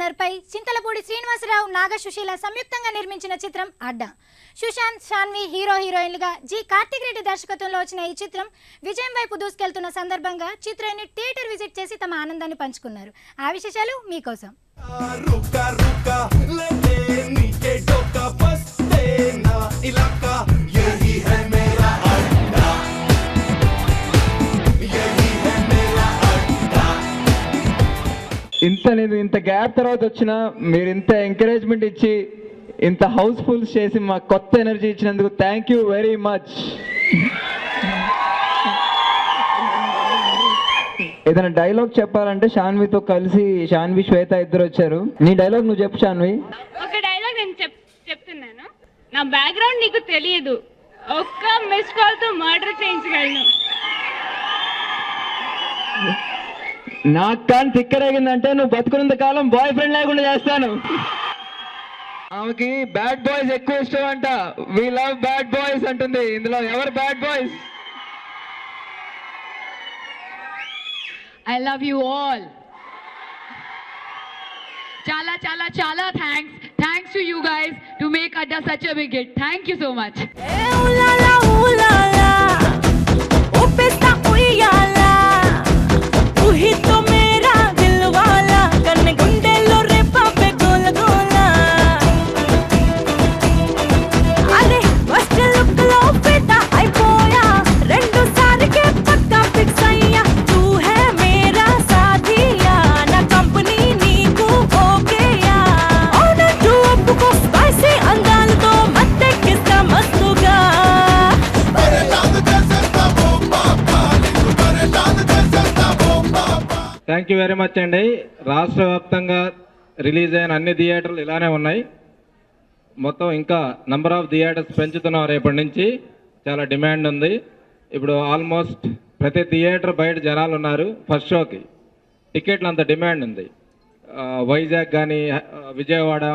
Banner పై చింతలపూడి శ్రీనివాసరావు నాగ సుశీల సంయుక్తంగా నిర్మించిన చిత్రం అడ్డా. సుశాంత్, శాన్వి హీరో హీరోయిన్లుగా జి కార్తిక్ రెడ్డి దర్శకత్వంలో వచ్చిన ఈ చిత్రం విజయం వైపు దూసుకెళ్తున్న సందర్భంగా చిత్ర యూనిట్ థియేటర్ విజిట్ చేసి తమ ఆనందాన్ని పంచుకున్నారు. ఆ విశేషాలు మీకోసం. ఇంత గ్యాప్ తర్వాత వచ్చినా మీరు ఇంత ఎంకరేజ్మెంట్ ఇచ్చి ఇంత హౌస్ఫుల్ చేసి మా కొత్త ఎనర్జీ ఇచ్చినందుకు థ్యాంక్ యూ వెరీ మచ్. ఏదైనా డైలాగ్ చెప్పాలంటే శాన్వితో కలిసి శాన్వి, శ్వేత ఇద్దరు వచ్చారు. నీ డైలాగ్ నువ్వు చెప్పు శాన్వి. ఒక డైలాగ్ నేను చెప్తున్నాను. నా బ్యాక్గ్రౌండ్ నీకు తెలియదు, ఒక్క మిస్ కాల్ తో మర్డర్ చేయించగలను. నాకు కానీ తిక్కరేగిందంటే నువ్వు బతుకున్నంత కాలం బాయ్ ఫ్రెండ్ లేకుండా చేస్తాను. ఆమెకి బ్యాడ్ బాయ్స్ ఎక్కువ ఇష్టం అంట. వి లవ్ బ్యాడ్ బాయ్స్ అంటుంది. ఇందులో ఎవరు bad boys? I love you all. Chala chala chala thanks to you guys to make Adda such a big hit. Thank you so much. Thank you very much అండి. రాష్ట్ర వ్యాప్తంగా release అయిన అన్ని థియేటర్లు ఇలానే ఉన్నాయి. మొత్తం ఇంకా నెంబర్ ఆఫ్ థియేటర్స్ పెంచుతున్నాం. రేపటి నుంచి చాలా డిమాండ్ ఉంది. ఇప్పుడు ఆల్మోస్ట్ ప్రతి థియేటర్ బయట జనాలు ఉన్నారు. ఫస్ట్ షోకి టికెట్లు అంత డిమాండ్ ఉంది. వైజాగ్ కానీ, విజయవాడ,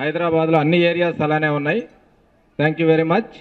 హైదరాబాద్లో అన్ని ఏరియాస్ అలానే ఉన్నాయి. Thank you very much.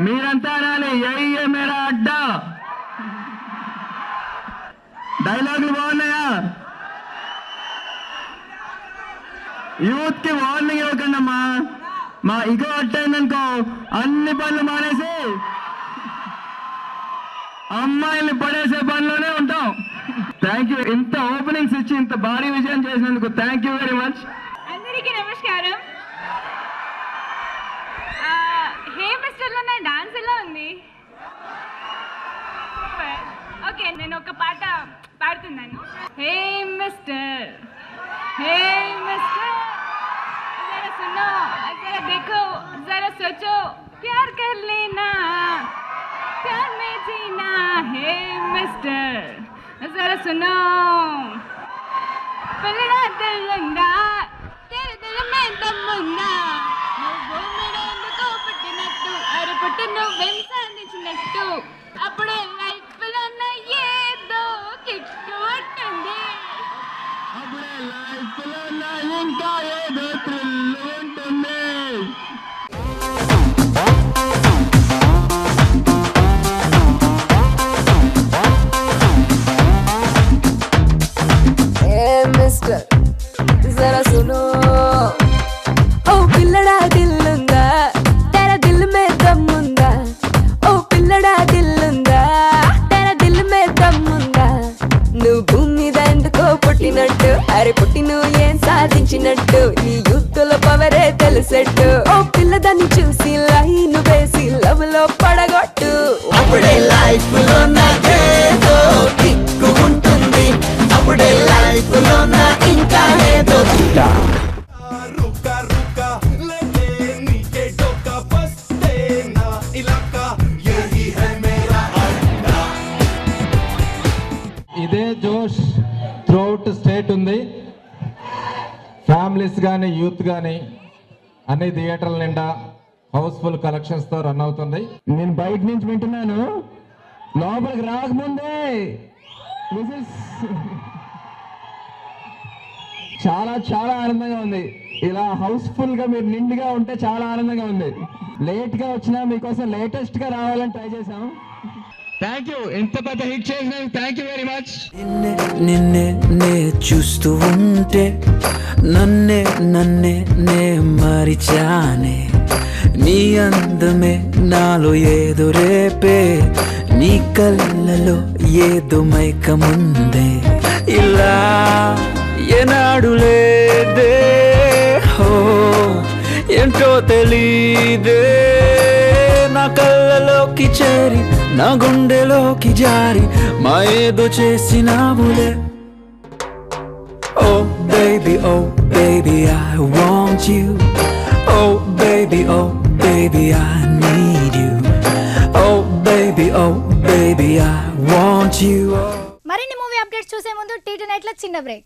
మీరంతా రాలి, యహీ మేరా అడ్డా. డైలాగులు బాగున్నాయా? యూత్ కి వార్నింగ్ ఇవ్వకండి అమ్మా. మా ఇగో అట్టయిందనుకో అన్ని పనులు మానేసి అమ్మాయిల్ని పడేసే పనిలోనే ఉంటాం. Thank you. ఇంత ఓపెనింగ్స్ ఇచ్చి ఇంత భారీ విజయం చేసినందుకు థ్యాంక్ యూ వెరీ మచ్. అందరికీ నమస్కారం. హే మిస్టర్ లో నా డాన్స్ ఎలా ఉంది? ఓకే, నేను ఒక పాట పాడుతున్నాను. హే మిస్టర్, హే మిస్టర్, जरा सुनो, जरा देखो, जरा सोचो, प्यार कर लेना, प्यार में जीना. हे मिस्टर, जरा सुनो, पलड़ा दिल लंगा, तेरे दिल में दम ఉందా? నువ్వు మెడెందుకు పుట్టినట్టు, అరే పుట్టి నువ్వెం సాధించినట్టు, అప్పుడే లైఫ్ లో ఏదో కిక్కు ఉంటుంది. అప్పుడే లైఫ్ లో ఇంకా ఏదో థ్రిల్ ఉంటుంది. मिस्टर जरा सुनो, ओ पिल्लड़ा दिल लूंगा, तेरा दिल में दम ఉందా? ओ पिल्लड़ा दिल लूंगा, तेरा दिल में दम ఉందా? నువ్వు భూమి మీద ఎందుకో పుట్టినట్టు, అరే పుట్టి నువ్వు ఏం సాధించినట్టు, నీ యూత్తుల పవరే తెలిసేట్టు. కళ్ళల్లో పడగొట్టు. అప్పుడే లైఫ్ లో నాకేదో కిక్కు ఉంటుంది, అప్పుడే లైఫ్ లో నా ఇంకా ఏదో ఇదే జోష్ త్రూఅవుట్ స్టేట్ ఉంది. ఫ్యామిలీస్ కానీ యూత్ కానీ అన్ని థియేటర్ల నిండా హౌస్ఫుల్ కలెక్షన్స్తో రన్ అవుతుంది. నేను బయట నుంచి వింటున్నాను, లోపలికి రాకముందే చాలా చాలా ఆనందంగా ఉంది. ఇలా హౌస్ఫుల్ గా మీరు నిండుగా ఉంటే చాలా ఆనందంగా ఉంది. లేట్ గా వచ్చినా మీకోసం లేటెస్ట్ గా రావాలని ట్రై చేసాం. థ్యాంక్ యూ, ఇంత పెద్ద హిట్ చేసినందుకు థ్యాంక్ యూ వెరీ మచ్. నిన్నే నే చూస్తూ ఉంటే నన్నే నే మరిచానే, నీ అందమే నాలో ఏదో రేపే, నీ కళ్ళలో ఏదో మైకముందే, ఇలా ఏనాడు లేదే హో ఏంటో తెలీదే, నా కళ్ళలోకి చేరి నా గుండెలోకి జారి మా ఏదో చేసినావులే. Oh baby I want you, oh baby I need you, oh baby I want you. మరిన్ని మూవీ అప్డేట్స్ చూసే ముందు టీటీ నైట్ లో చిన్న బ్రేక్.